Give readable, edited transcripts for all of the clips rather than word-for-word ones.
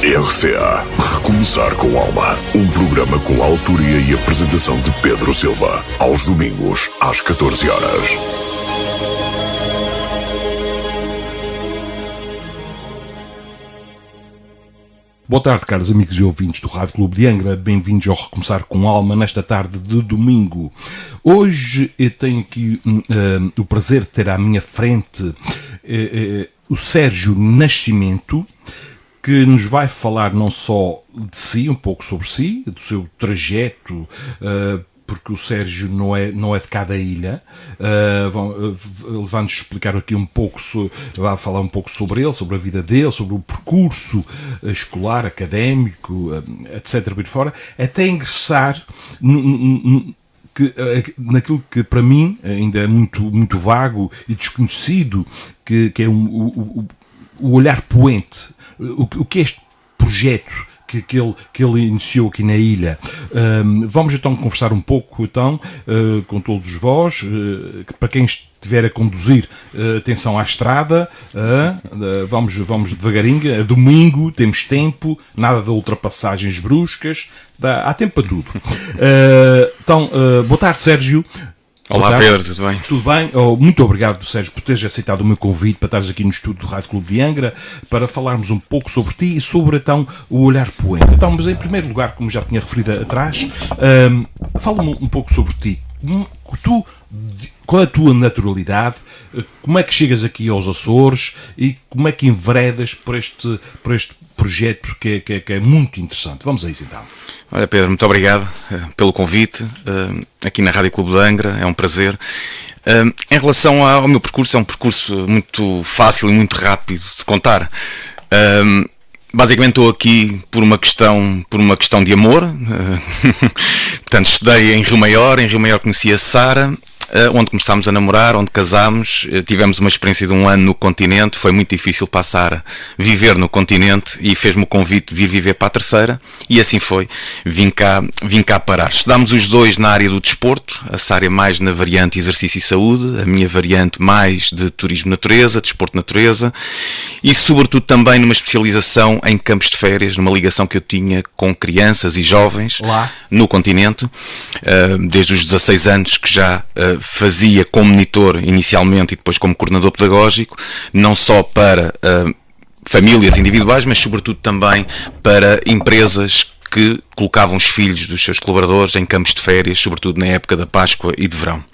RCA Recomeçar com Alma. Um programa com a autoria e apresentação de Pedro Silva. Aos domingos, às 14 horas. Boa tarde, caros amigos e ouvintes do Rádio Clube de Angra. Bem-vindos ao Recomeçar com Alma nesta tarde de domingo. Hoje eu tenho aqui o prazer de ter à minha frente o Sérgio Nascimento, que nos vai falar não só de si, um pouco sobre si, do seu trajeto, porque o Sérgio não é de cada ilha. Ele vai-nos explicar aqui um pouco, vai falar um pouco sobre ele, sobre a vida dele, sobre o percurso escolar, académico, etc. por fora, até ingressar naquilo que para mim ainda é muito vago e desconhecido, que é o olhar poente. O que é este projeto que ele iniciou aqui na ilha? Vamos então conversar um pouco com todos vós. Para quem estiver a conduzir, atenção à estrada, vamos devagarinho. É domingo, temos tempo, nada de ultrapassagens bruscas, há tempo para tudo. Boa tarde, Sérgio. Olá, Pedro, tudo bem? Tudo bem? Muito obrigado, Sérgio, por teres aceitado o meu convite para estares aqui no estúdio do Rádio Clube de Angra para falarmos um pouco sobre ti e sobre, então, o olhar poente. Então, mas em primeiro lugar, como já tinha referido atrás, fala-me um pouco sobre ti. Qual é a tua naturalidade? Como é que chegas aqui aos Açores e como é que enveredas por este projeto que é muito interessante? Vamos a isso então. Olha, Pedro, muito obrigado pelo convite aqui na Rádio Clube de Angra, é um prazer. Em relação ao meu percurso, é um percurso muito fácil e muito rápido de contar. Basicamente estou aqui por uma questão de amor. Portanto, estudei em Rio Maior conheci a Sara, onde começámos a namorar, onde casámos, tivemos uma experiência de 1 ano no continente, foi muito difícil para a Sara viver no continente e fez-me o convite de vir viver para a terceira, e assim foi, vim cá parar. Estudámos os dois na área do desporto, a Sara mais na variante exercício e saúde, a minha variante mais de turismo natureza, desporto natureza, e sobretudo também numa especialização em campos de férias, numa ligação que eu tinha com crianças e jovens lá no continente, desde os 16 anos que já fazia como monitor inicialmente e depois como coordenador pedagógico, não só para famílias individuais, mas sobretudo também para empresas que colocavam os filhos dos seus colaboradores em campos de férias, sobretudo na época da Páscoa e de verão.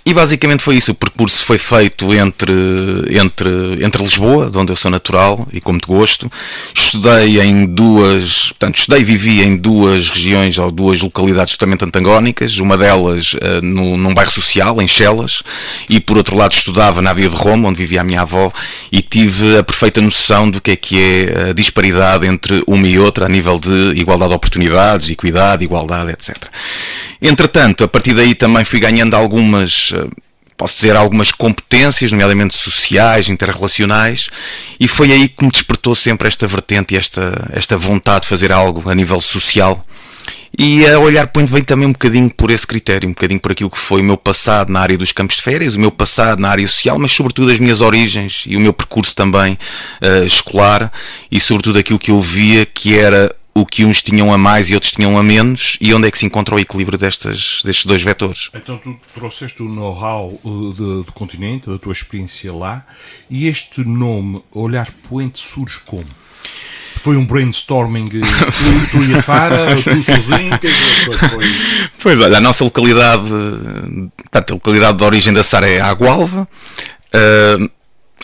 E basicamente foi isso. O percurso foi feito entre Lisboa, de onde eu sou natural e com muito gosto. Estudei e vivi em duas regiões ou duas localidades totalmente antagónicas, uma delas num bairro social, em Chelas, e por outro lado estudava na Via de Roma, onde vivia a minha avó, e tive a perfeita noção do que é a disparidade entre uma e outra a nível de igualdade de oportunidades, equidade, igualdade, etc. Entretanto, a partir daí também fui ganhando algumas competências, nomeadamente sociais, interrelacionais, e foi aí que me despertou sempre esta vertente e esta vontade de fazer algo a nível social. E a olhar poente vem também um bocadinho por esse critério, um bocadinho por aquilo que foi o meu passado na área dos campos de férias, o meu passado na área social, mas sobretudo as minhas origens e o meu percurso também escolar, e sobretudo aquilo que eu via que era o que uns tinham a mais e outros tinham a menos, e onde é que se encontra o equilíbrio destes dois vetores. Então tu trouxeste o know-how do continente, da tua experiência lá, e este nome, Olhar Poente, surge como? Foi um brainstorming, tu e a Sara, tu sozinho? Foi? Pois olha, a nossa localidade, portanto, a localidade de origem da Sara é Águalva,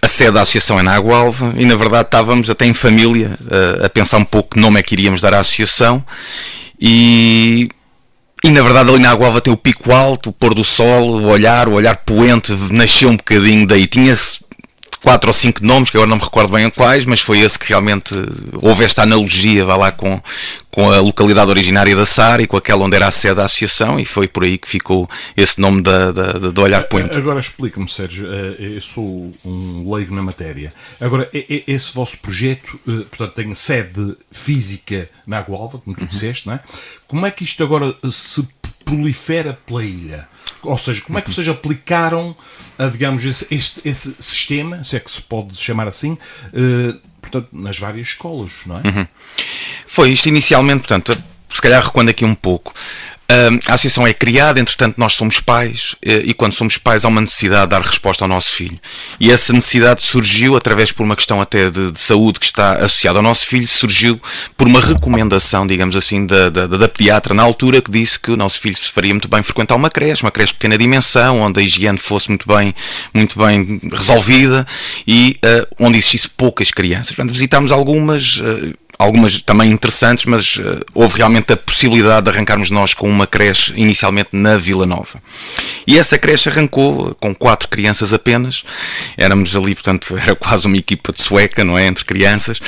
a sede da associação é na Águalva, e na verdade estávamos até em família a pensar um pouco que nome é que iríamos dar à associação, e na verdade ali na Águalva tem o pico alto, o pôr do sol, o olhar poente nasceu um bocadinho daí. Tinha-se 4 ou 5 nomes, que agora não me recordo bem quais, mas foi esse que realmente houve esta analogia, vai lá, com a localidade originária da Sara e com aquela onde era a sede da associação, e foi por aí que ficou esse nome do Olhar Poente. Agora explica-me, Sérgio, eu sou um leigo na matéria. Agora, esse vosso projeto, portanto, tem sede física na Águalva, como tu disseste, não é? Como é que isto agora se prolifera pela ilha? Ou seja, como é que vocês aplicaram, digamos, esse sistema, se é que se pode chamar assim, portanto, nas várias escolas, não é? Foi isto inicialmente, portanto, se calhar recuando aqui um pouco. A associação é criada, entretanto nós somos pais, e quando somos pais há uma necessidade de dar resposta ao nosso filho. E essa necessidade surgiu através por uma questão até de saúde que está associada ao nosso filho, surgiu por uma recomendação, digamos assim, da pediatra na altura, que disse que o nosso filho se faria muito bem frequentar uma creche de pequena dimensão, onde a higiene fosse muito bem resolvida e onde existisse poucas crianças. Portanto, visitámos algumas também interessantes, mas houve realmente a possibilidade de arrancarmos nós com uma creche inicialmente na Vila Nova. E essa creche arrancou com 4 crianças apenas, éramos ali, portanto, era quase uma equipa de sueca, não é, entre crianças,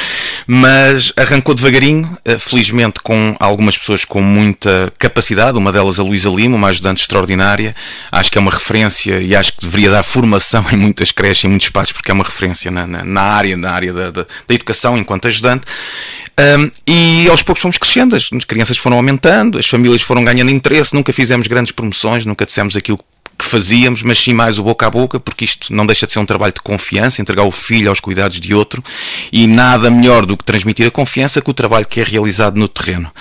mas arrancou devagarinho, felizmente com algumas pessoas com muita capacidade, uma delas a Luísa Lima, uma ajudante extraordinária, acho que é uma referência e acho que deveria dar formação em muitas creches, em muitos espaços, porque é uma referência na área da educação enquanto ajudante. E aos poucos fomos crescendo, as crianças foram aumentando, as famílias foram ganhando interesse, nunca fizemos grandes promoções, nunca dissemos aquilo que fazíamos, mas sim mais o boca a boca, porque isto não deixa de ser um trabalho de confiança, entregar o filho aos cuidados de outro, e nada melhor do que transmitir a confiança que o trabalho que é realizado no terreno.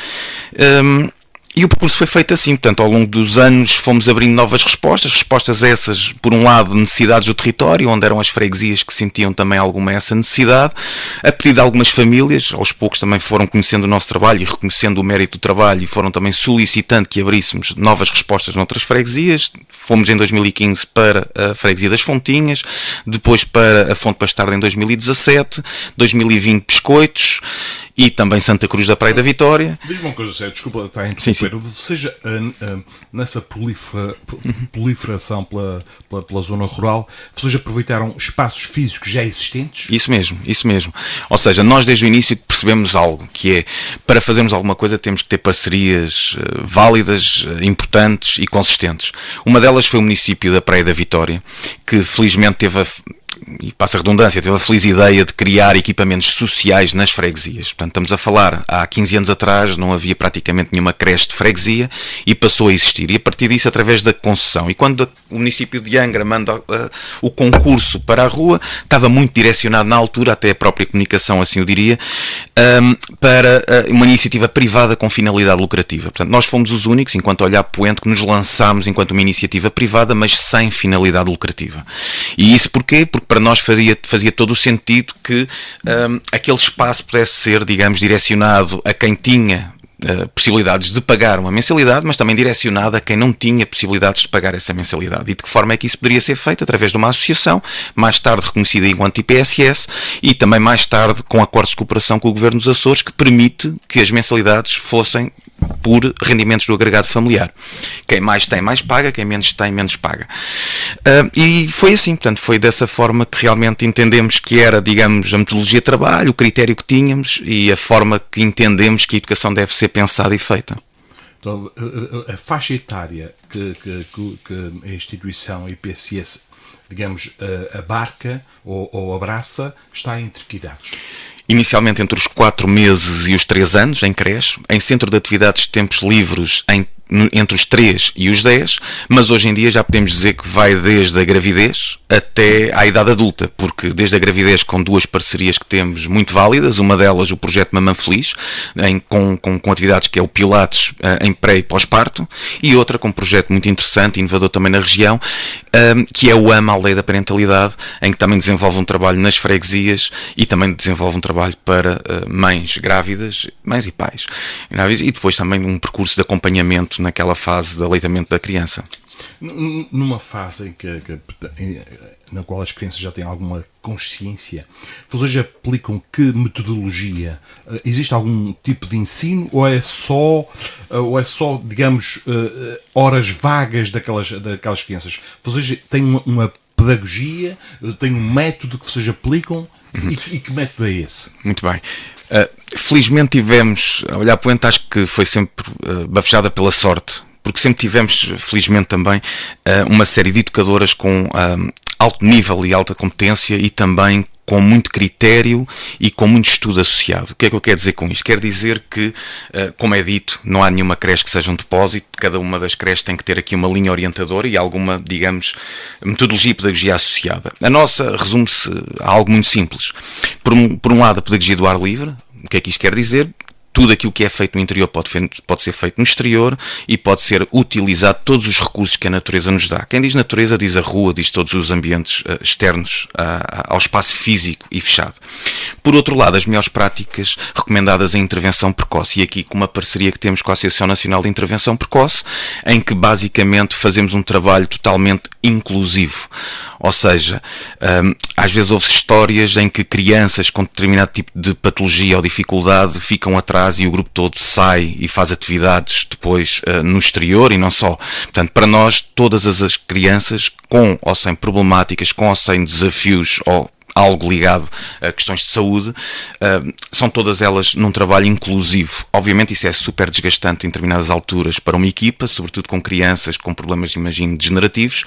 E o percurso foi feito assim, portanto, ao longo dos anos fomos abrindo novas respostas essas, por um lado, necessidades do território, onde eram as freguesias que sentiam também alguma essa necessidade, a pedido de algumas famílias, aos poucos também foram conhecendo o nosso trabalho e reconhecendo o mérito do trabalho e foram também solicitando que abríssemos novas respostas noutras freguesias. Fomos em 2015 para a freguesia das Fontinhas, depois para a Fonte Bastarda em 2017, 2020 Biscoitos e também Santa Cruz da Praia da Vitória. Diz-me uma coisa séria, desculpa estar a interromper. Seja nessa proliferação pela zona rural, vocês aproveitaram espaços físicos já existentes? Isso mesmo. Ou seja, nós desde o início percebemos algo, que é, para fazermos alguma coisa temos que ter parcerias válidas, importantes e consistentes. Uma delas foi o município da Praia da Vitória, que felizmente teve e passa a redundância, teve a feliz ideia de criar equipamentos sociais nas freguesias. Portanto, estamos a falar, há 15 anos atrás não havia praticamente nenhuma creche de freguesia e passou a existir. E a partir disso, através da concessão. E quando o município de Angra manda o concurso para a rua, estava muito direcionado na altura, até a própria comunicação assim o diria, para uma iniciativa privada com finalidade lucrativa. Portanto, nós fomos os únicos, enquanto Olhar Poente, que nos lançámos enquanto uma iniciativa privada, mas sem finalidade lucrativa. E isso porquê? Porque para nós fazia todo o sentido que aquele espaço pudesse ser, digamos, direcionado a quem tinha possibilidades de pagar uma mensalidade, mas também direcionado a quem não tinha possibilidades de pagar essa mensalidade. E de que forma é que isso poderia ser feito? Através de uma associação, mais tarde reconhecida enquanto IPSS, e também mais tarde com acordos de cooperação com o Governo dos Açores, que permite que as mensalidades fossem por rendimentos do agregado familiar. Quem mais tem, mais paga, quem menos tem, menos paga. E foi assim, portanto, foi dessa forma que realmente entendemos que era, digamos, a metodologia de trabalho, o critério que tínhamos e a forma que entendemos que a educação deve ser pensada e feita. Então, a faixa etária que a instituição IPSS, digamos, abarca ou abraça, está entre que idades? Inicialmente entre os 4 meses e os 3 anos, em creche, em centro de atividades de tempos livres, entre os 3 e os 10, mas hoje em dia já podemos dizer que vai desde a gravidez até à idade adulta, porque desde a gravidez com 2 parcerias que temos muito válidas, uma delas o projeto Mamã Feliz, com atividades que é o Pilates em pré e pós-parto, e outra com um projeto muito interessante, inovador também na região, que é o AMA, a Aldeia da Parentalidade, em que também desenvolve um trabalho nas freguesias e também desenvolve um trabalho para mães grávidas, mães e pais grávidas, e depois também um percurso de acompanhamento naquela fase de aleitamento da criança. Numa fase na qual as crianças já têm alguma consciência, vocês aplicam que metodologia? Existe algum tipo de ensino ou é só digamos, horas vagas daquelas crianças? Vocês têm uma pedagogia, têm um método que vocês aplicam? E que método é esse? Muito bem. Felizmente tivemos, a Olhar Poente, acho que foi sempre bafejada pela sorte, porque sempre tivemos, felizmente também, uma série de educadoras com alto nível e alta competência e também com muito critério e com muito estudo associado. O que é que eu quero dizer com isto? Quer dizer que, como é dito, não há nenhuma creche que seja um depósito, cada uma das creches tem que ter aqui uma linha orientadora e alguma, digamos, metodologia e pedagogia associada. A nossa resume-se a algo muito simples. Por um lado, a pedagogia do ar livre. O que é que isto quer dizer? Tudo aquilo que é feito no interior pode ser feito no exterior e pode ser utilizado todos os recursos que a natureza nos dá. Quem diz natureza diz a rua, diz todos os ambientes externos ao espaço físico e fechado. Por outro lado, as melhores práticas recomendadas em intervenção precoce, e aqui com uma parceria que temos com a Associação Nacional de Intervenção Precoce, em que basicamente fazemos um trabalho totalmente inclusivo. Ou seja, às vezes houve-se histórias em que crianças com determinado tipo de patologia ou dificuldade ficam atrás e o grupo todo sai e faz atividades depois no exterior e não só. Portanto, para nós, todas as crianças, com ou sem problemáticas, com ou sem desafios ou algo ligado a questões de saúde, são todas elas num trabalho inclusivo. Obviamente isso é super desgastante em determinadas alturas para uma equipa, sobretudo com crianças com problemas, imagino, degenerativos,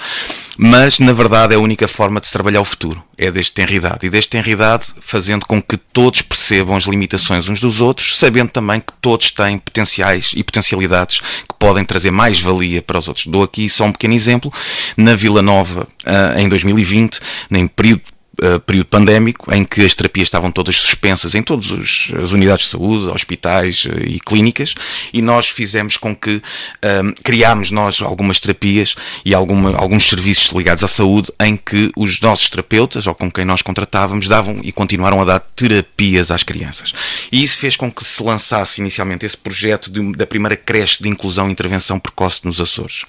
mas na verdade é a única forma de se trabalhar o futuro, é desde tenridade, e desde tenridade fazendo com que todos percebam as limitações uns dos outros, sabendo também que todos têm potenciais e potencialidades que podem trazer mais valia para os outros. Dou aqui só um pequeno exemplo. Na Vila Nova, em 2020, em período pandémico, em que as terapias estavam todas suspensas em todas as unidades de saúde, hospitais e clínicas, e nós fizemos com que criámos nós algumas terapias e alguns serviços ligados à saúde em que os nossos terapeutas, ou com quem nós contratávamos, davam e continuaram a dar terapias às crianças. E isso fez com que se lançasse inicialmente esse projeto da primeira creche de inclusão e intervenção precoce nos Açores.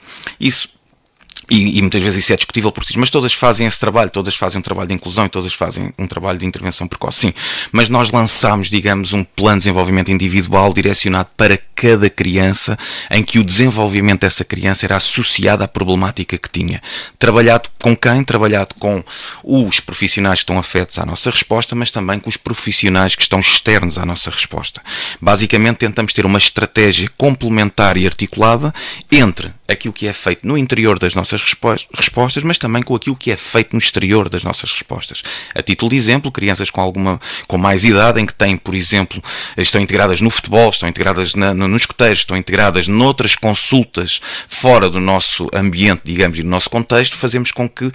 E muitas vezes isso é discutível por si, mas todas fazem esse trabalho, todas fazem um trabalho de inclusão e todas fazem um trabalho de intervenção precoce, sim. Mas nós lançámos, digamos, um plano de desenvolvimento individual direcionado para cada criança, em que o desenvolvimento dessa criança era associado à problemática que tinha. Trabalhado com quem? Trabalhado com os profissionais que estão afetos à nossa resposta, mas também com os profissionais que estão externos à nossa resposta. Basicamente tentamos ter uma estratégia complementar e articulada entre aquilo que é feito no interior das nossas respostas, mas também com aquilo que é feito no exterior das nossas respostas. A título de exemplo, crianças com mais idade, em que têm, por exemplo, estão integradas no futebol, estão integradas nos escoteiros, estão integradas noutras consultas fora do nosso ambiente, digamos, e do nosso contexto, fazemos com que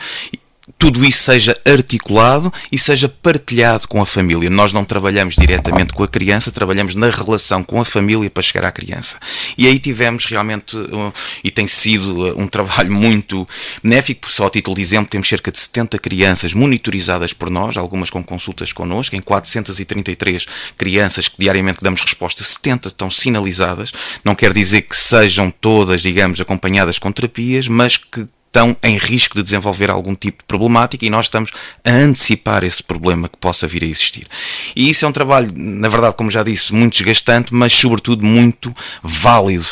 tudo isso seja articulado e seja partilhado com a família. Nós não trabalhamos diretamente com a criança, trabalhamos na relação com a família para chegar à criança. E aí tivemos realmente, e tem sido um trabalho muito benéfico, só a título de exemplo, temos cerca de 70 crianças monitorizadas por nós, algumas com consultas connosco, em 433 crianças que diariamente damos resposta, 70 estão sinalizadas. Não quer dizer que sejam todas, digamos, acompanhadas com terapias, mas que estão em risco de desenvolver algum tipo de problemática e nós estamos a antecipar esse problema que possa vir a existir. E isso é um trabalho, na verdade, como já disse, muito desgastante, mas sobretudo muito válido.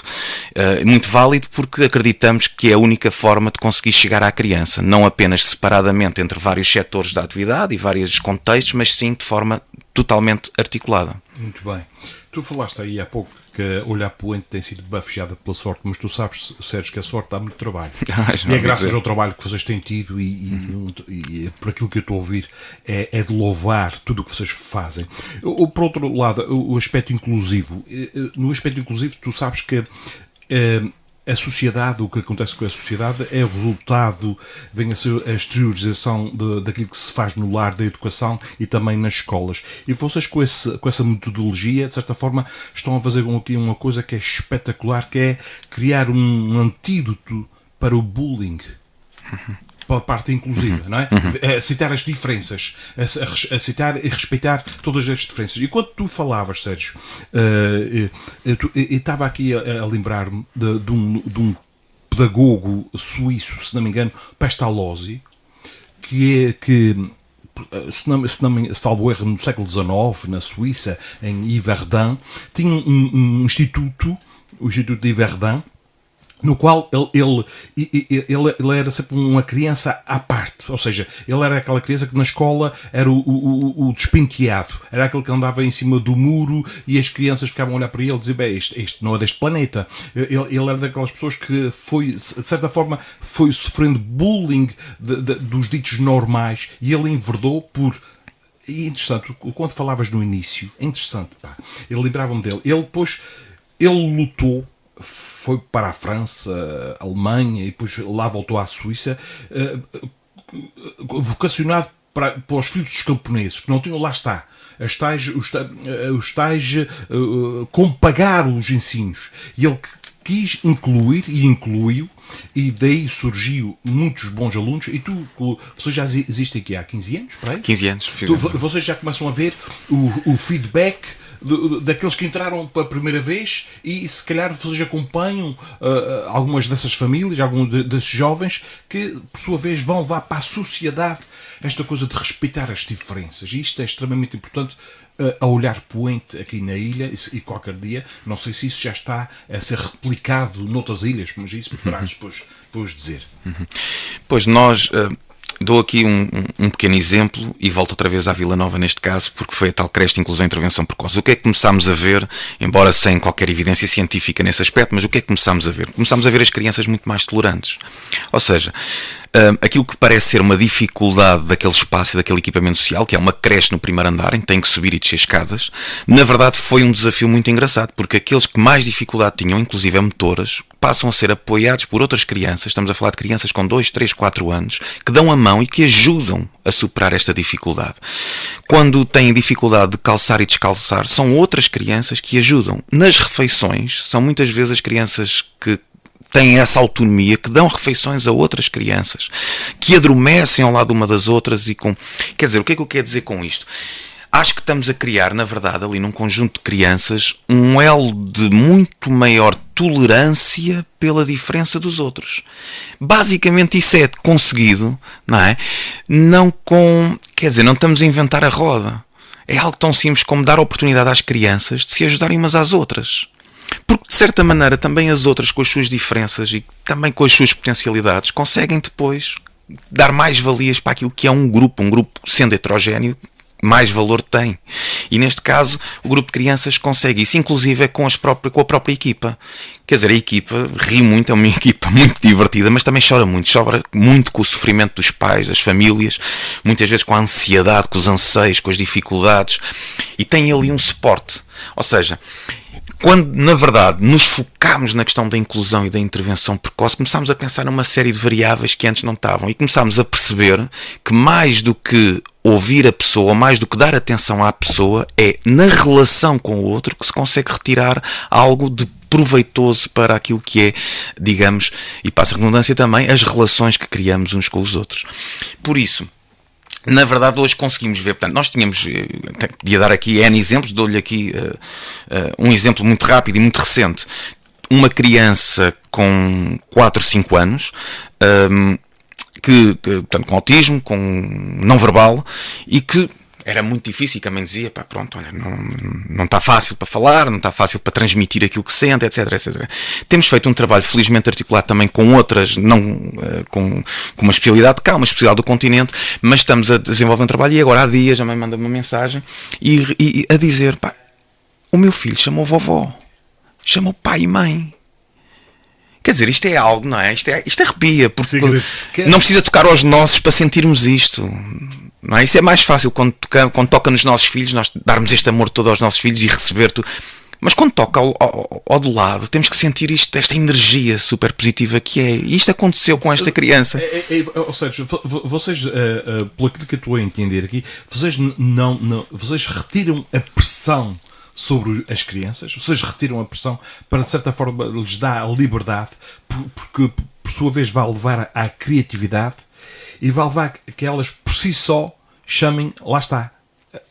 Muito válido porque acreditamos que é a única forma de conseguir chegar à criança, não apenas separadamente entre vários setores da atividade e vários contextos, mas sim de forma totalmente articulada. Muito bem. Tu falaste aí há pouco que olhar para o ente tem sido bafejada pela sorte, mas tu sabes, Sérgio, que a sorte dá muito trabalho. E é graças ao trabalho que vocês têm tido e por aquilo que eu estou a ouvir, é de louvar tudo o que vocês fazem. Por outro lado, o aspecto inclusivo. No aspecto inclusivo, tu sabes que a sociedade, o que acontece com a sociedade é o resultado, vem a ser a exteriorização daquilo que se faz no lar, da educação e também nas escolas. E vocês com essa metodologia, de certa forma, estão a fazer aqui uma coisa que é espetacular, que é criar um antídoto para o bullying. Para a parte inclusiva, não é? Aceitar as diferenças, aceitar e respeitar todas as diferenças. E quando tu falavas, Sérgio, eu estava aqui a lembrar-me de um pedagogo suíço, se não me engano, Pestalozzi, que se salvo erro, no século XIX, na Suíça, em Yverdun, tinha um instituto, o Instituto de Yverdun, no qual ele era sempre uma criança à parte, ou seja, ele era aquela criança que na escola era o despenteado, era aquele que andava em cima do muro e as crianças ficavam a olhar para ele e diziam, bem, este não é deste planeta. Ele era daquelas pessoas que foi, de certa forma, foi sofrendo bullying dos ditos normais e ele enverdou por E interessante, quando falavas no início, é interessante, pá. Eu lembrava-me dele. Ele lutou, foi para a França, a Alemanha, e depois lá voltou à Suíça, vocacionado para os filhos dos camponeses, que não tinham, lá está, os tais como pagar os ensinos. E ele quis incluir e incluiu, e daí surgiu muitos bons alunos. E vocês já existem aqui há 15 anos, por aí? 15 anos. Vocês já começam a ver o feedback daqueles que entraram pela primeira vez, e se calhar vocês acompanham algumas dessas famílias, alguns desses jovens que, por sua vez, vão levar para a sociedade esta coisa de respeitar as diferenças. E isto é extremamente importante a olhar poente aqui na ilha, e qualquer dia, não sei se isso já está a ser replicado noutras ilhas, mas isso poderás depois dizer. Pois nós... Dou aqui um pequeno exemplo e volto outra vez à Vila Nova neste caso, porque foi a tal creche de inclusão e intervenção precoce. O que é que começámos a ver, embora sem qualquer evidência científica nesse aspecto, mas o que é que começámos a ver? Começámos a ver as crianças muito mais tolerantes. Ou seja, aquilo que parece ser uma dificuldade daquele espaço e daquele equipamento social, que é uma creche no primeiro andar, em que tem que subir e descer escadas, na verdade foi um desafio muito engraçado, porque aqueles que mais dificuldade tinham, inclusive a motoras, passam a ser apoiados por outras crianças. Estamos a falar de crianças com 2, 3, 4 anos, que dão a mão e que ajudam a superar esta dificuldade. Quando têm dificuldade de calçar e descalçar, são outras crianças que ajudam. Nas refeições, são muitas vezes as crianças que têm essa autonomia, que dão refeições a outras crianças, que adormecem ao lado uma das outras e com... Quer dizer, o que é que eu quero dizer com isto? Acho que estamos a criar, na verdade, ali num conjunto de crianças, um elo de muito maior tolerância pela diferença dos outros. Basicamente isso é conseguido, não é? Quer dizer, não estamos a inventar a roda. É algo tão simples como dar oportunidade às crianças de se ajudarem umas às outras. Porque, de certa maneira, também as outras, com as suas diferenças e também com as suas potencialidades, conseguem depois dar mais valias para aquilo que é um grupo sendo heterogéneo, mais valor tem. E neste caso o grupo de crianças consegue isso, inclusive com a própria equipa. Quer dizer, a equipa ri muito, é uma equipa muito divertida, mas também chora muito com o sofrimento dos pais, das famílias, muitas vezes com a ansiedade, com os anseios, com as dificuldades, e tem ali um suporte. Ou seja, quando, na verdade, nos focámos na questão da inclusão e da intervenção precoce, começámos a pensar numa série de variáveis que antes não estavam, e começámos a perceber que mais do que ouvir a pessoa, mais do que dar atenção à pessoa, é na relação com o outro que se consegue retirar algo de proveitoso para aquilo que é, digamos, e passa a redundância também, as relações que criamos uns com os outros. Por isso, na verdade, hoje conseguimos ver, portanto, nós tínhamos, podia dar aqui N exemplos, dou-lhe aqui um exemplo muito rápido e muito recente. Uma criança com 4, 5 anos, portanto, com autismo, com não verbal, e que era muito difícil, e que a mãe dizia, pá, pronto, olha, não está fácil para falar, não está fácil para transmitir aquilo que sente, etc, etc. Temos feito um trabalho felizmente articulado também com outras, não com uma especialidade cá, uma especialidade do continente, mas estamos a desenvolver um trabalho, e agora há dias a mãe manda uma mensagem e a dizer, pá, o meu filho chamou vovó, chamou pai e mãe. Quer dizer, isto é algo, não é? Isto arrepia, porque não precisa tocar aos nossos para sentirmos isto. Não é? Isso é mais fácil quando toca nos nossos filhos, nós darmos este amor todo aos nossos filhos e receber tudo. Mas quando toca ao do lado, temos que sentir isto, esta energia super positiva que é. E isto aconteceu com esta criança. Ou seja, vocês, pelo que eu estou a entender aqui, vocês retiram a pressão sobre as crianças, vocês retiram a pressão para, de certa forma, lhes dar a liberdade, porque, por sua vez, vai levar à criatividade e vai levar que elas, por si só, chamem, lá está,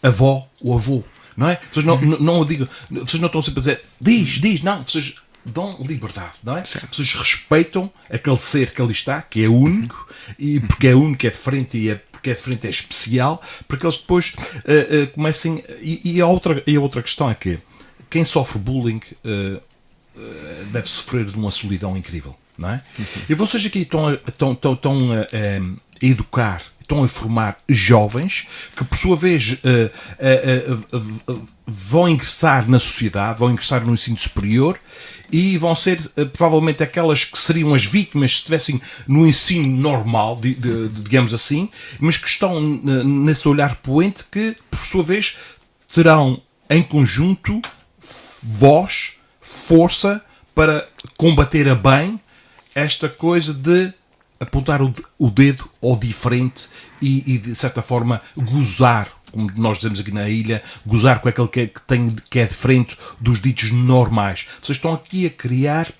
avó ou avô, não é? Vocês não digam, vocês não estão sempre a dizer, diz, não, vocês dão liberdade, não é? Certo. Vocês respeitam aquele ser que ali está, que é único, e porque é único, é diferente e porque é diferente, é especial, para que eles depois comecem. E a outra questão é que quem sofre bullying deve sofrer de uma solidão incrível, não é? E vocês aqui estão a educar, estão a formar jovens que, por sua vez, vão ingressar na sociedade, vão ingressar no ensino superior e vão ser provavelmente aquelas que seriam as vítimas se estivessem no ensino normal, digamos assim, mas que estão nesse olhar poente que, por sua vez, terão em conjunto voz, força para combater a bem esta coisa de apontar o dedo ao diferente e de certa forma gozar, como nós dizemos aqui na ilha, gozar com aquele que é diferente dos ditos normais. Vocês estão aqui a criar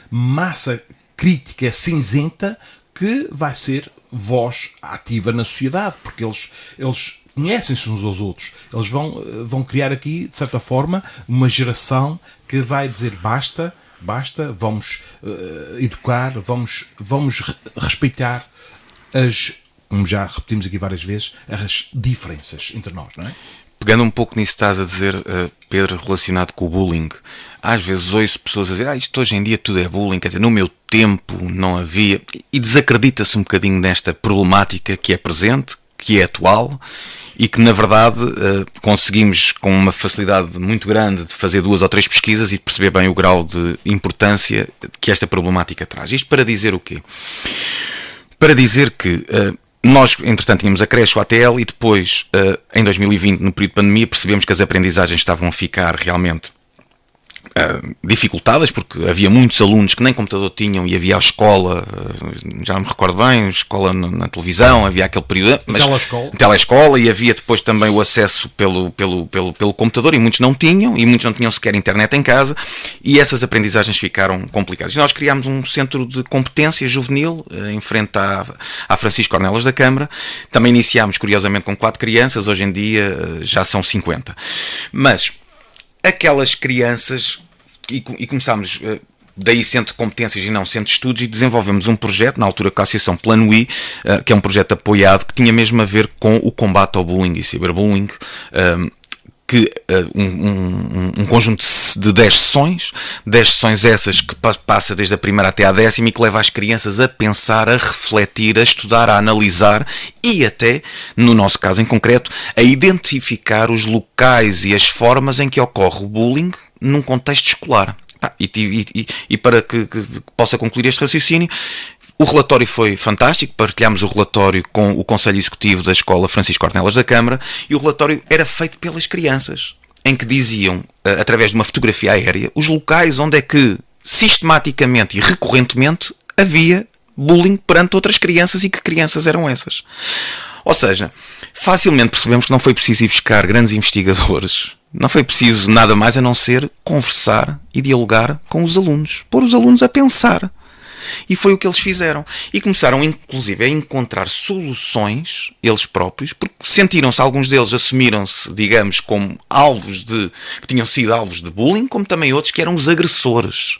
massa crítica cinzenta que vai ser voz ativa na sociedade, porque eles conhecem-se uns aos outros. Eles vão criar aqui, de certa forma, uma geração que vai dizer basta, vamos educar, vamos respeitar como já repetimos aqui várias vezes, as diferenças entre nós, não é? Pegando um pouco nisso que estás a dizer, Pedro, relacionado com o bullying, às vezes ouço pessoas a dizer isto hoje em dia tudo é bullying, quer dizer, no meu tempo não havia, e desacredita-se um bocadinho nesta problemática que é presente, que é atual, e que na verdade conseguimos com uma facilidade muito grande de fazer 2 ou 3 pesquisas e de perceber bem o grau de importância que esta problemática traz. Isto para dizer o quê? Para dizer que nós, entretanto, tínhamos a creche, o ATL, e depois, em 2020, no período de pandemia, percebemos que as aprendizagens estavam a ficar realmente dificultadas, porque havia muitos alunos que nem computador tinham e havia a escola, já não me recordo bem, escola na televisão, havia aquele período, mas telescola, e havia depois também o acesso pelo computador, e muitos não tinham sequer internet em casa, e essas aprendizagens ficaram complicadas. E nós criámos um centro de competência juvenil em frente à Francisco Ornelas da Câmara. Também iniciámos, curiosamente, com 4 crianças, hoje em dia já são 50. Mas aquelas crianças, e começámos daí centro de competências e não centro de estudos, e desenvolvemos um projeto, na altura com a Associação Plano I, que é um projeto apoiado, que tinha mesmo a ver com o combate ao bullying e ciberbullying, que um conjunto de 10 sessões essas que passa desde a primeira até à 10ª, e que leva as crianças a pensar, a refletir, a estudar, a analisar e até, no nosso caso em concreto, a identificar os locais e as formas em que ocorre o bullying num contexto escolar. E para que possa concluir este raciocínio, o relatório foi fantástico, partilhámos o relatório com o Conselho Executivo da Escola Francisco Ornelas da Câmara, e o relatório era feito pelas crianças, em que diziam, através de uma fotografia aérea, os locais onde é que, sistematicamente e recorrentemente, havia bullying perante outras crianças e que crianças eram essas. Ou seja, facilmente percebemos que não foi preciso ir buscar grandes investigadores, não foi preciso nada mais a não ser conversar e dialogar com os alunos, pôr os alunos a pensar. E foi o que eles fizeram. E começaram, inclusive, a encontrar soluções, eles próprios, porque sentiram-se, alguns deles assumiram-se, digamos, como que tinham sido alvos de bullying, como também outros que eram os agressores.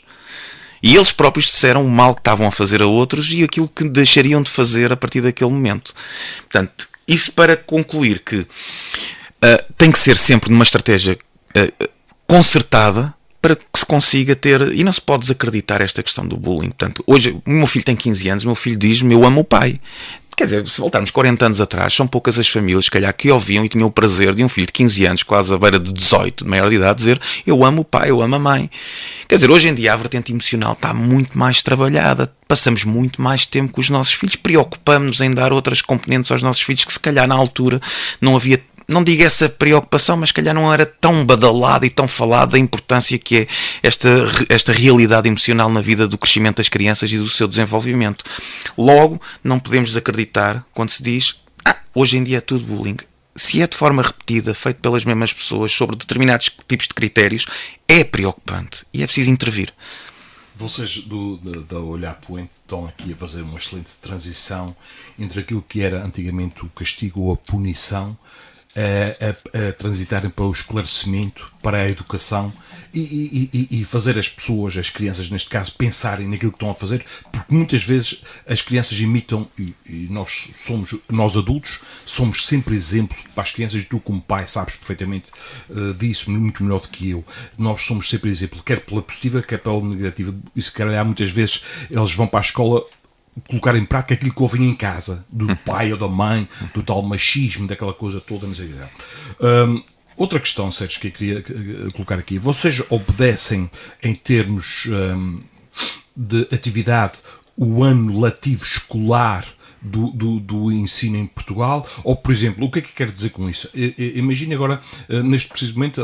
E eles próprios disseram o mal que estavam a fazer a outros e aquilo que deixariam de fazer a partir daquele momento. Portanto, isso para concluir que tem que ser sempre numa estratégia concertada, para que se consiga ter, e não se pode desacreditar esta questão do bullying. Portanto, hoje o meu filho tem 15 anos, o meu filho diz-me: eu amo o pai. Quer dizer, se voltarmos 40 anos atrás, são poucas as famílias, se calhar, que ouviam e tinham o prazer de um filho de 15 anos, quase à beira de 18, de maior de idade, dizer: eu amo o pai, eu amo a mãe. Quer dizer, hoje em dia a vertente emocional está muito mais trabalhada, passamos muito mais tempo com os nossos filhos, preocupamos-nos em dar outras componentes aos nossos filhos que se calhar na altura não havia, não digo essa preocupação, mas se calhar não era tão badalada e tão falada a importância que é esta realidade emocional na vida do crescimento das crianças e do seu desenvolvimento. Logo, não podemos desacreditar quando se diz: hoje em dia é tudo bullying. Se é de forma repetida, feito pelas mesmas pessoas, sobre determinados tipos de critérios, é preocupante e é preciso intervir. Vocês da Olhar Poente estão aqui a fazer uma excelente transição entre aquilo que era antigamente o castigo ou a punição, a transitarem para o esclarecimento, para a educação e fazer as pessoas, as crianças neste caso, pensarem naquilo que estão a fazer, porque muitas vezes as crianças imitam e nós adultos somos sempre exemplo para as crianças. Tu como pai sabes perfeitamente disso, muito melhor do que eu. Nós somos sempre exemplo, quer pela positiva, quer pela negativa, e se calhar muitas vezes eles vão para a escola colocar em prática aquilo que ouvem em casa, do pai ou da mãe, do tal machismo, daquela coisa toda, não sei o que. Outra questão, Sérgio, que eu queria colocar aqui. Vocês obedecem, em termos de atividade, o ano letivo escolar do ensino em Portugal? Ou, por exemplo, o que é que quer dizer com isso? Imagine agora, neste preciso momento,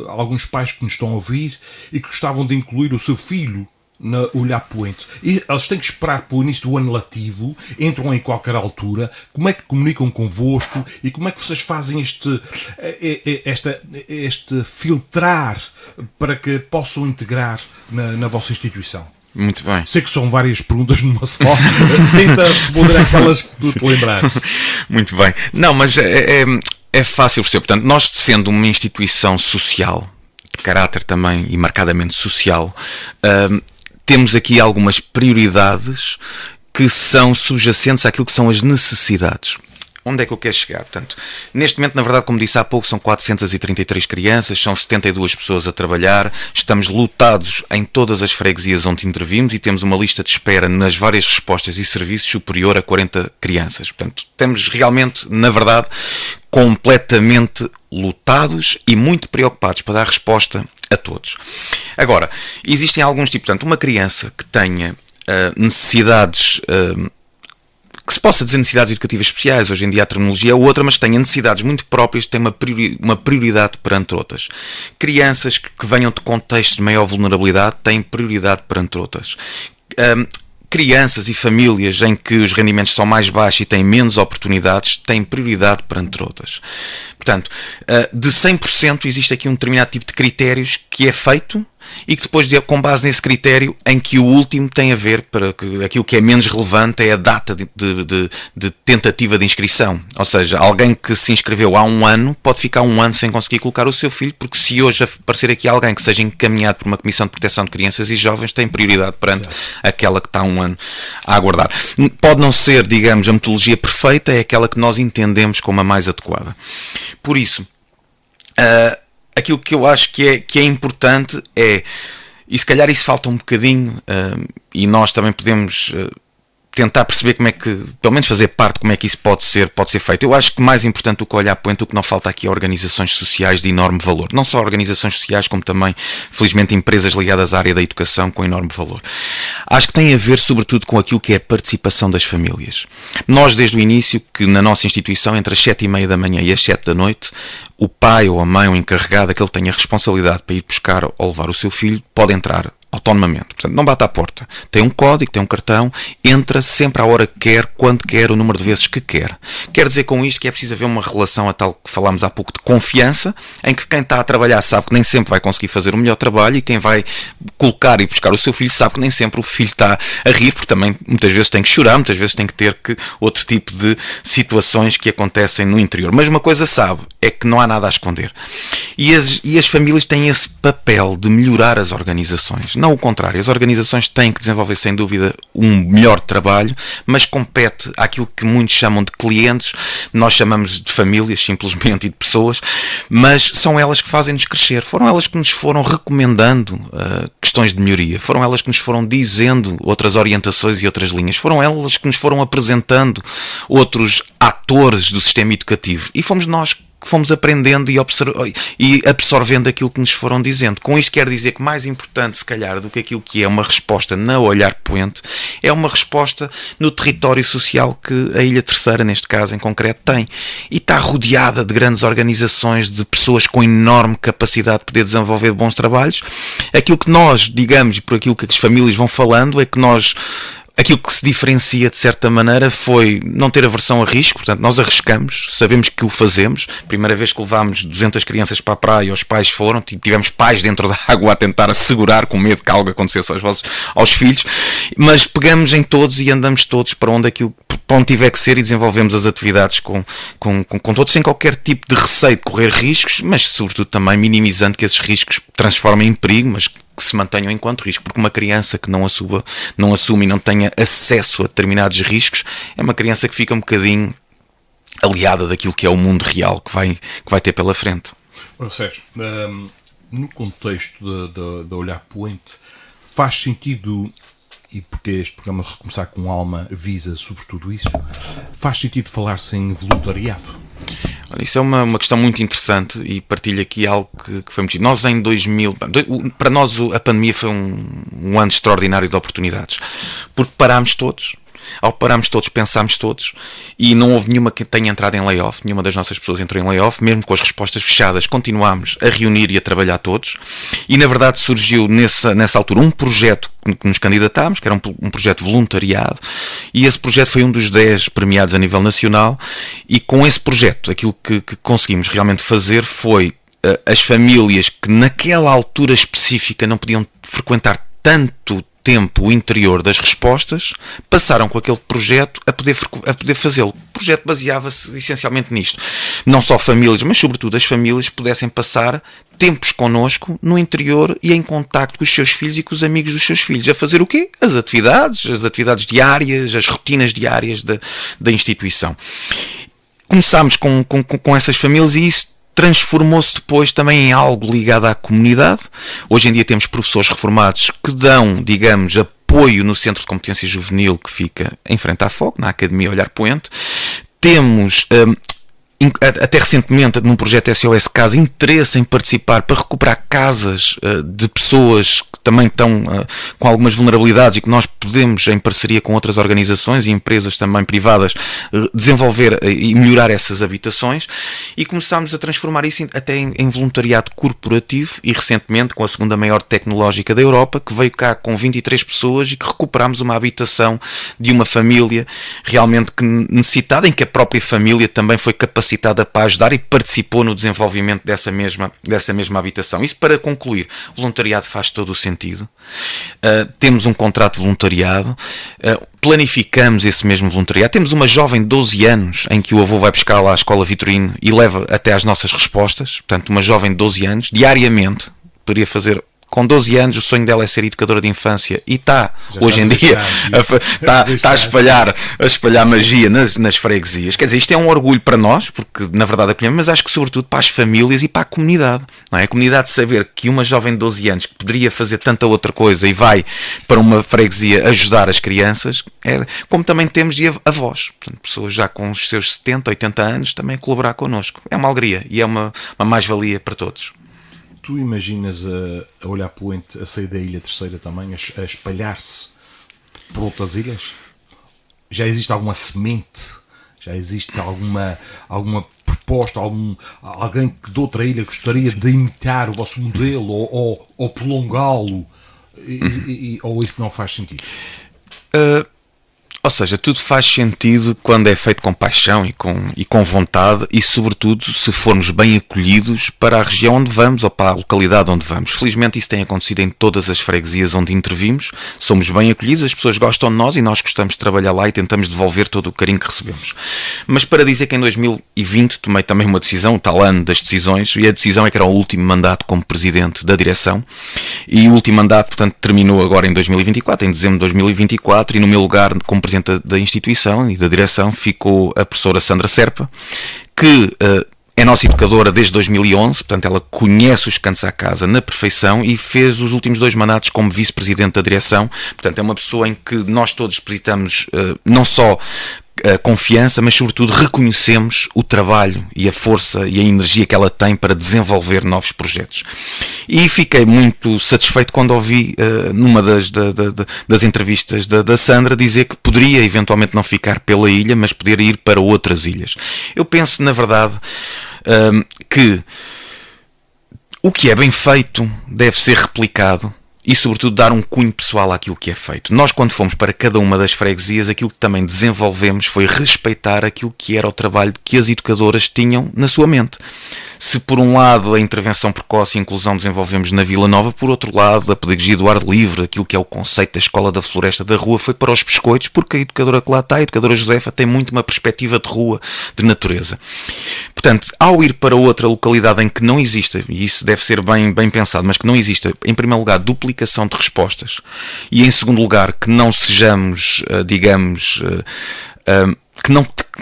alguns pais que nos estão a ouvir e que gostavam de incluir o seu filho na Olhar Poente. E eles têm que esperar para o início do ano letivo, entram em qualquer altura. Como é que comunicam convosco e como é que vocês fazem este filtrar para que possam integrar na vossa instituição? Muito bem. Sei que são várias perguntas numa só. Tenta responder aquelas que tu te lembrares. Muito bem. Não, mas é fácil perceber. Portanto, nós, sendo uma instituição social, de caráter também e marcadamente social, temos aqui algumas prioridades que são subjacentes àquilo que são as necessidades. Onde é que eu quero chegar? Portanto, neste momento, na verdade, como disse há pouco, são 433 crianças, são 72 pessoas a trabalhar, estamos lotados em todas as freguesias onde intervimos e temos uma lista de espera nas várias respostas e serviços superior a 40 crianças. Portanto, estamos realmente, na verdade, completamente lotados e muito preocupados para dar resposta a todos. Agora, existem alguns tipos, portanto, uma criança que tenha necessidades... que se possa dizer necessidades educativas especiais, hoje em dia a terminologia é outra, mas tenha necessidades muito próprias, tem uma prioridade perante outras. Crianças que venham de contextos de maior vulnerabilidade têm prioridade perante outras. Crianças e famílias em que os rendimentos são mais baixos e têm menos oportunidades têm prioridade perante outras. Portanto, de 100% existe aqui um determinado tipo de critérios que é feito e que depois, com base nesse critério, em que o último tem a ver, para que aquilo que é menos relevante é a data de tentativa de inscrição. Ou seja, alguém que se inscreveu há um ano pode ficar um ano sem conseguir colocar o seu filho, porque se hoje aparecer aqui alguém que seja encaminhado por uma Comissão de Proteção de Crianças e Jovens, tem prioridade perante aquela que está há um ano a aguardar. Pode não ser, digamos, a metodologia perfeita, é aquela que nós entendemos como a mais adequada. Por isso, aquilo que eu acho que é importante é, e se calhar isso falta um bocadinho, e nós também podemos tentar perceber como é que, pelo menos fazer parte de como é que isso pode ser feito. Eu acho que mais importante do que Olhar Poente, o que não falta aqui é organizações sociais de enorme valor. Não só organizações sociais, como também, felizmente, empresas ligadas à área da educação com enorme valor. Acho que tem a ver, sobretudo, com aquilo que é a participação das famílias. Nós, desde o início, que na nossa instituição, entre as 7h30 da manhã e as 7 da noite, o pai ou a mãe, o encarregado, aquele que tenha responsabilidade para ir buscar ou levar o seu filho, pode entrar autonomamente. Portanto, não bate à porta. Tem um código, tem um cartão, entra sempre à hora que quer, quando quer, o número de vezes que quer. Quer dizer com isto que é preciso haver uma relação, a tal que falámos há pouco, de confiança, em que quem está a trabalhar sabe que nem sempre vai conseguir fazer o melhor trabalho e quem vai colocar e buscar o seu filho sabe que nem sempre o filho está a rir, porque também muitas vezes tem que chorar, muitas vezes tem que ter outro tipo de situações que acontecem no interior. Mas uma coisa sabe, é que não há nada a esconder. E as famílias têm esse papel de melhorar as organizações. Não o contrário, as organizações têm que desenvolver sem dúvida um melhor trabalho, mas compete àquilo que muitos chamam de clientes, nós chamamos de famílias simplesmente e de pessoas, mas são elas que fazem-nos crescer, foram elas que nos foram recomendando questões de melhoria, foram elas que nos foram dizendo outras orientações e outras linhas, foram elas que nos foram apresentando outros atores do sistema educativo e fomos nós que fomos aprendendo e absorvendo aquilo que nos foram dizendo. Com isto quer dizer que mais importante, se calhar, do que aquilo que é uma resposta na Olhar Poente, é uma resposta no território social que a Ilha Terceira, neste caso em concreto, tem. E está rodeada de grandes organizações, de pessoas com enorme capacidade de poder desenvolver bons trabalhos. Aquilo que nós, digamos, e por aquilo que as famílias vão falando, é que aquilo que se diferencia, de certa maneira, foi não ter aversão a risco. Portanto, nós arriscamos, sabemos que o fazemos. Primeira vez que levámos 200 crianças para a praia, os pais foram, tivemos pais dentro da água a tentar assegurar, com medo que algo acontecesse aos filhos, mas pegamos em todos e andamos todos para onde tiver que ser e desenvolvemos as atividades com todos, sem qualquer tipo de receio de correr riscos, mas sobretudo também minimizando que esses riscos transformem em perigo, mas que se mantenham enquanto risco, porque uma criança que não assume e não tenha acesso a determinados riscos é uma criança que fica um bocadinho aliada daquilo que é o mundo real que vai ter pela frente. Ora, Sérgio, no contexto da Olhar Poente, faz sentido e porque este programa Recomeçar com Alma visa sobretudo isso, faz sentido falar-se em voluntariado? Isso é uma questão muito interessante e partilho aqui algo que foi muito... Nós em 2000... Para nós a pandemia foi um ano extraordinário de oportunidades, porque parámos todos. Ao pararmos todos, pensámos todos, e não houve nenhuma que tenha entrado em layoff, nenhuma das nossas pessoas entrou em layoff, mesmo com as respostas fechadas, continuámos a reunir e a trabalhar todos, e na verdade surgiu nessa altura um projeto que nos candidatámos, que era um projeto voluntariado, e esse projeto foi um dos 10 premiados a nível nacional, e com esse projeto, aquilo que conseguimos realmente fazer foi as famílias que naquela altura específica não podiam frequentar tanto tempo o interior das respostas, passaram com aquele projeto a poder fazê-lo. O projeto baseava-se essencialmente nisto. Não só famílias, mas sobretudo as famílias pudessem passar tempos connosco no interior e em contacto com os seus filhos e com os amigos dos seus filhos. A fazer o quê? As atividades diárias, as rotinas diárias da instituição. Começámos com essas famílias e isso transformou-se depois também em algo ligado à comunidade. Hoje em dia temos professores reformados que dão, digamos, apoio no Centro de Competência Juvenil que fica em frente à FOC, na Academia Olhar Poente. Temos, até recentemente, num projeto SOS Casa, interesse em participar para recuperar casas de pessoas que também estão com algumas vulnerabilidades e que nós podemos, em parceria com outras organizações e empresas também privadas, desenvolver e melhorar essas habitações, e começámos a transformar isso até em voluntariado corporativo, e recentemente com a segunda maior tecnológica da Europa, que veio cá com 23 pessoas e que recuperámos uma habitação de uma família realmente necessitada, em que a própria família também foi capacitada para ajudar e participou no desenvolvimento dessa mesma habitação. Isso para concluir, voluntariado faz todo o sentido. Temos um contrato de voluntariado, planificamos esse mesmo voluntariado. Temos uma jovem de 12 anos em que o avô vai buscar lá à escola Vitorino e leva até às nossas respostas. Portanto, uma jovem de 12 anos, diariamente, poderia fazer... Com 12 anos, o sonho dela é ser educadora de infância e está, hoje em dia, está a espalhar magia nas freguesias. Quer dizer, isto é um orgulho para nós, porque na verdade acolhemos, mas acho que sobretudo para as famílias e para a comunidade. Não é? A comunidade saber que uma jovem de 12 anos que poderia fazer tanta outra coisa e vai para uma freguesia ajudar as crianças, como também temos de avós. Portanto, pessoas já com os seus 70, 80 anos também a colaborar connosco. É uma alegria e é uma mais-valia para todos. Tu imaginas a Olhar Poente a sair da Ilha Terceira também, a espalhar-se por outras ilhas? Já existe alguma semente? Já existe alguma proposta? Alguém que de outra ilha gostaria de imitar o vosso modelo ou prolongá-lo? Ou isso não faz sentido? Ou seja, tudo faz sentido quando é feito com paixão e com vontade e, sobretudo, se formos bem acolhidos para a região onde vamos ou para a localidade onde vamos. Felizmente isso tem acontecido em todas as freguesias onde intervimos. Somos bem acolhidos, as pessoas gostam de nós e nós gostamos de trabalhar lá e tentamos devolver todo o carinho que recebemos. Mas para dizer que em 2020 tomei também uma decisão, o tal ano das decisões, e a decisão é que era o último mandato como presidente da direção, e o último mandato, portanto, terminou agora em 2024, em dezembro de 2024, e no meu lugar como presidente da instituição e da direção ficou a professora Sandra Serpa, que é nossa educadora desde 2011, portanto ela conhece os cantos à casa na perfeição e fez os últimos 2 mandatos como vice-presidente da direção. Portanto é uma pessoa em que nós todos depositamos não só a confiança, mas sobretudo reconhecemos o trabalho e a força e a energia que ela tem para desenvolver novos projetos. E fiquei muito satisfeito quando ouvi numa das entrevistas da Sandra dizer que poderia eventualmente não ficar pela ilha, mas poder ir para outras ilhas. Eu penso, na verdade, que o que é bem feito deve ser replicado e, sobretudo, dar um cunho pessoal àquilo que é feito. Nós, quando fomos para cada uma das freguesias, aquilo que também desenvolvemos foi respeitar aquilo que era o trabalho que as educadoras tinham na sua mente. Se, por um lado, a intervenção precoce e a inclusão desenvolvemos na Vila Nova, por outro lado, a pedagogia do ar livre, aquilo que é o conceito da escola da floresta da rua, foi para os biscoitos, porque a educadora que lá está, a educadora Josefa, tem muito uma perspectiva de rua, de natureza. Portanto, ao ir para outra localidade em que não exista, e isso deve ser bem pensado, mas que não exista, em primeiro lugar, duplicação de respostas, e em segundo lugar, que não sejamos, digamos, que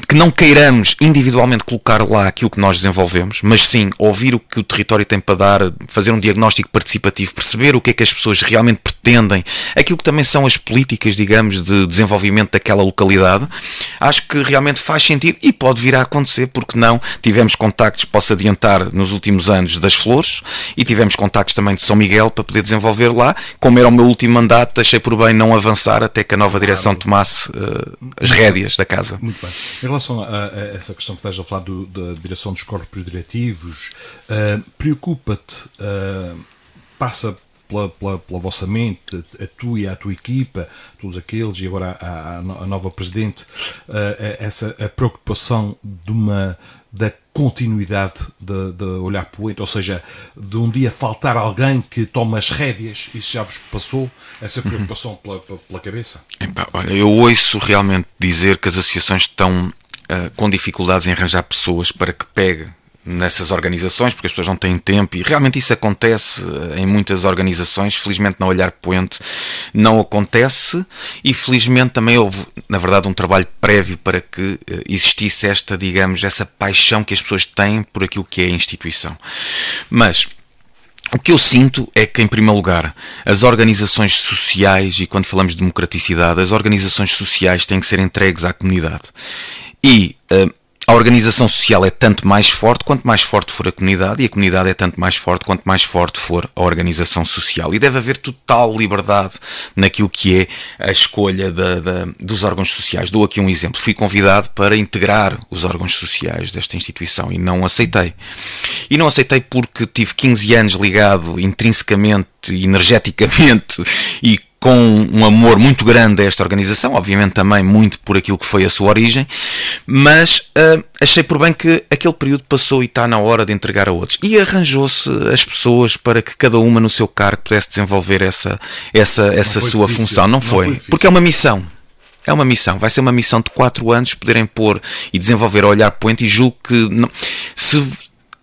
que não queiramos individualmente colocar lá aquilo que nós desenvolvemos, mas sim ouvir o que o território tem para dar, fazer um diagnóstico participativo, perceber o que é que as pessoas realmente pretendem, aquilo que também são as políticas, digamos, de desenvolvimento daquela localidade. Acho que realmente faz sentido e pode vir a acontecer, porque não? Tivemos contactos, posso adiantar, nos últimos anos das Flores, e tivemos contactos também de São Miguel para poder desenvolver lá. Como era o meu último mandato, achei por bem não avançar até que a nova direção tomasse as rédeas da casa. Muito bem. Em relação a essa questão que estás a falar da direção dos corpos diretivos, preocupa-te, passa pela vossa mente, a tua e a tua equipa, todos aqueles, e agora a nova presidente, a preocupação da continuidade de Olhar Poente, ou seja, de um dia faltar alguém que tome as rédeas? Isso já vos passou, essa preocupação pela cabeça? Olha, eu ouço realmente dizer que as associações estão com dificuldades em arranjar pessoas para que pegue nessas organizações, porque as pessoas não têm tempo, e realmente isso acontece em muitas organizações. Felizmente na Olhar Poente não acontece, e felizmente também houve, na verdade, um trabalho prévio para que existisse essa paixão que as pessoas têm por aquilo que é a instituição. Mas o que eu sinto é que, em primeiro lugar, as organizações sociais, e quando falamos de democraticidade, as organizações sociais têm que ser entregues à comunidade. E a organização social é tanto mais forte quanto mais forte for a comunidade, e a comunidade é tanto mais forte quanto mais forte for a organização social. E deve haver total liberdade naquilo que é a escolha dos órgãos sociais. Dou aqui um exemplo. Fui convidado para integrar os órgãos sociais desta instituição e não aceitei. E não aceitei porque tive 15 anos ligado intrinsecamente, energeticamente e com um amor muito grande a esta organização, obviamente também muito por aquilo que foi a sua origem, mas achei por bem que aquele período passou e está na hora de entregar a outros. E arranjou-se as pessoas para que cada uma no seu cargo pudesse desenvolver essa sua função. Não foi, porque é uma missão. É uma missão, vai ser uma missão de 4 anos poderem pôr e desenvolver a Olhar Poente, e julgo que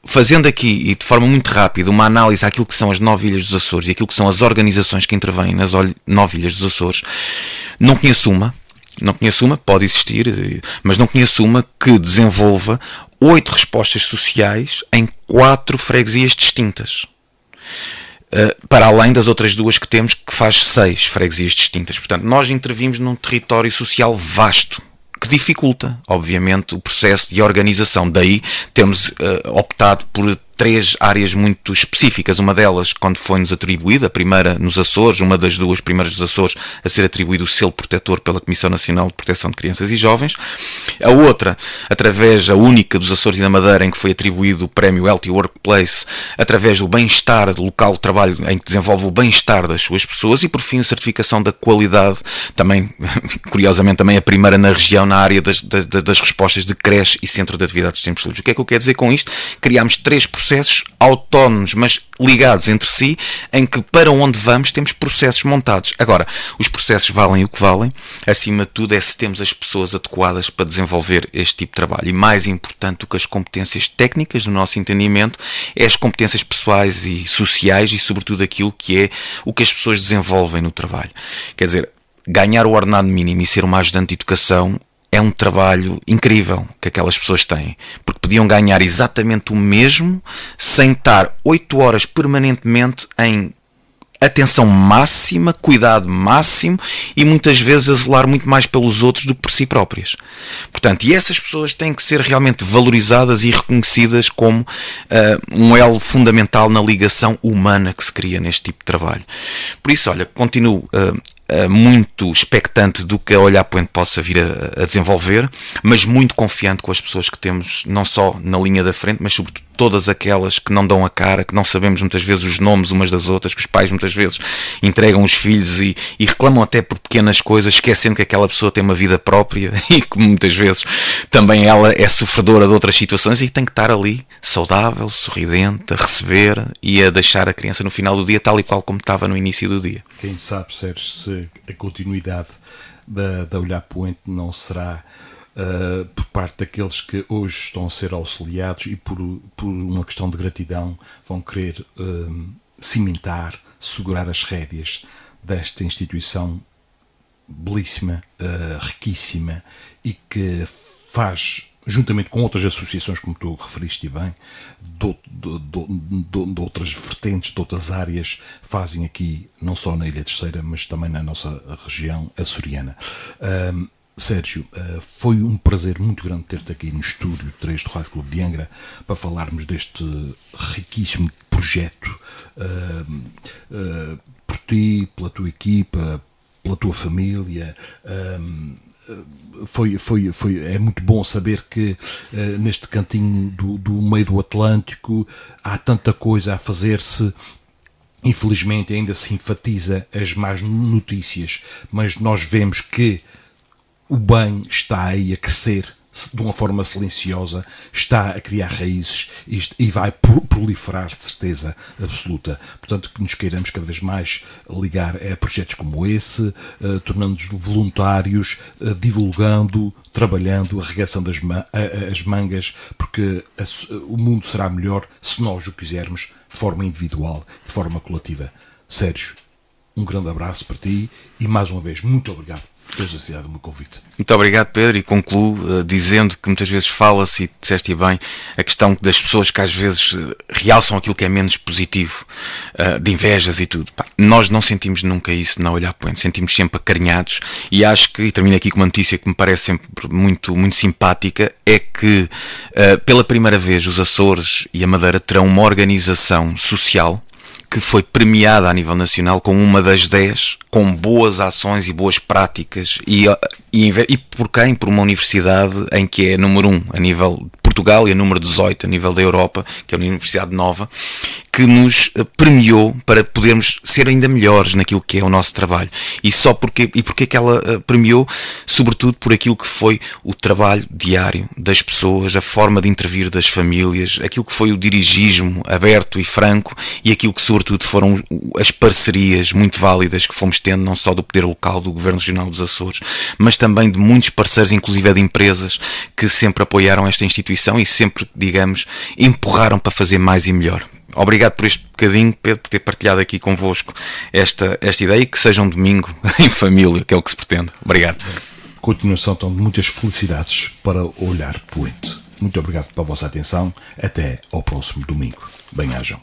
fazendo aqui, e de forma muito rápida, uma análise àquilo que são as 9 ilhas dos Açores e aquilo que são as organizações que intervêm nas 9 ilhas dos Açores, não conheço uma, pode existir, mas não conheço uma que desenvolva 8 respostas sociais em 4 freguesias distintas. Para além das outras 2 que temos, que faz 6 freguesias distintas. Portanto, nós intervimos num território social vasto, que dificulta, obviamente, o processo de organização. Daí temos optado por 3 áreas muito específicas. Uma delas, quando foi-nos atribuída, a primeira nos Açores, uma das 2 primeiras dos Açores, a ser atribuído o selo protetor pela Comissão Nacional de Proteção de Crianças e Jovens. A outra, através a única dos Açores e da Madeira, em que foi atribuído o prémio Healthy Workplace, através do bem-estar do local de trabalho, em que desenvolve o bem-estar das suas pessoas. E, por fim, a certificação da qualidade, também, curiosamente, também a primeira na região, na área das respostas de creche e centro de atividades de tempos livres. O que é que eu quero dizer com isto? Criámos 3 processos autónomos, mas ligados entre si, em que para onde vamos temos processos montados. Agora, os processos valem o que valem, acima de tudo é se temos as pessoas adequadas para desenvolver este tipo de trabalho. E mais importante do que as competências técnicas, no nosso entendimento, é as competências pessoais e sociais, e sobretudo aquilo que é o que as pessoas desenvolvem no trabalho. Quer dizer, ganhar o ordenado mínimo e ser uma ajudante de educação é um trabalho incrível que aquelas pessoas têm, porque podiam ganhar exatamente o mesmo sem estar 8 horas permanentemente em atenção máxima, cuidado máximo, e muitas vezes a zelar muito mais pelos outros do que por si próprias. Portanto, e essas pessoas têm que ser realmente valorizadas e reconhecidas como um elo fundamental na ligação humana que se cria neste tipo de trabalho. Por isso, olha, continuo muito expectante do que a Olhar Poente possa vir a desenvolver, mas muito confiante com as pessoas que temos, não só na linha da frente, mas sobretudo todas aquelas que não dão a cara, que não sabemos muitas vezes os nomes umas das outras, que os pais muitas vezes entregam os filhos e reclamam até por pequenas coisas, esquecendo que aquela pessoa tem uma vida própria e que muitas vezes também ela é sofredora de outras situações e tem que estar ali saudável, sorridente, a receber e a deixar a criança no final do dia tal e qual como estava no início do dia. Quem sabe, Sérgio, se a continuidade da Olhar Poente não será por parte daqueles que hoje estão a ser auxiliados e por uma questão de gratidão vão querer cimentar, segurar as rédeas desta instituição belíssima, riquíssima, e que faz, juntamente com outras associações, como tu referiste bem, de outras vertentes, de outras áreas, fazem aqui, não só na Ilha Terceira, mas também na nossa região açoriana. Sérgio, foi um prazer muito grande ter-te aqui no estúdio 3 do Rádio Clube de Angra para falarmos deste riquíssimo projeto, por ti, pela tua equipa, pela tua família. É muito bom saber que neste cantinho do meio do Atlântico há tanta coisa a fazer-se. Infelizmente ainda se enfatiza as más notícias, mas nós vemos que o bem está aí a crescer de uma forma silenciosa, está a criar raízes e vai proliferar de certeza absoluta. Portanto, que nos queiramos cada vez mais ligar a projetos como esse, tornando-nos voluntários, divulgando, trabalhando, arregaçando as mangas, porque o mundo será melhor se nós o quisermos de forma individual, de forma coletiva. Sérgio, um grande abraço para ti e mais uma vez, muito obrigado por teres aceitado o meu convite. Muito obrigado, Pedro, e concluo dizendo que muitas vezes fala-se, e disseste bem, a questão das pessoas que às vezes realçam aquilo que é menos positivo, de invejas e tudo. Pá, nós não sentimos nunca isso na Olhar Poente, sentimos sempre acarinhados, e acho que, e termino aqui com uma notícia que me parece sempre muito, muito simpática, é que pela primeira vez os Açores e a Madeira terão uma organização social que foi premiada a nível nacional com uma das 10, com boas ações e boas práticas, e por quem? Por uma universidade em que é número 1 a nível de Portugal e a número 18 a nível da Europa, que é a Universidade Nova, que nos premiou para podermos ser ainda melhores naquilo que é o nosso trabalho. E porque que ela premiou? Sobretudo por aquilo que foi o trabalho diário das pessoas, a forma de intervir das famílias, aquilo que foi o dirigismo aberto e franco, e aquilo que sobretudo foram as parcerias muito válidas que fomos tendo, não só do poder local, do Governo Regional dos Açores, mas também de muitos parceiros, inclusive de empresas, que sempre apoiaram esta instituição e sempre, digamos, empurraram para fazer mais e melhor. Obrigado por este bocadinho, Pedro, por ter partilhado aqui convosco esta ideia, e que seja um domingo em família, que é o que se pretende. Obrigado. Continuação, então, de muitas felicidades para o Olhar Poente. Muito obrigado pela vossa atenção. Até ao próximo domingo. Bem-ajam.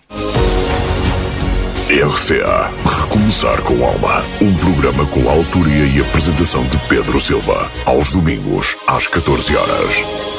RCA Recomeçar com Alma. Um programa com a autoria e apresentação de Pedro Silva. Aos domingos, às 14 horas.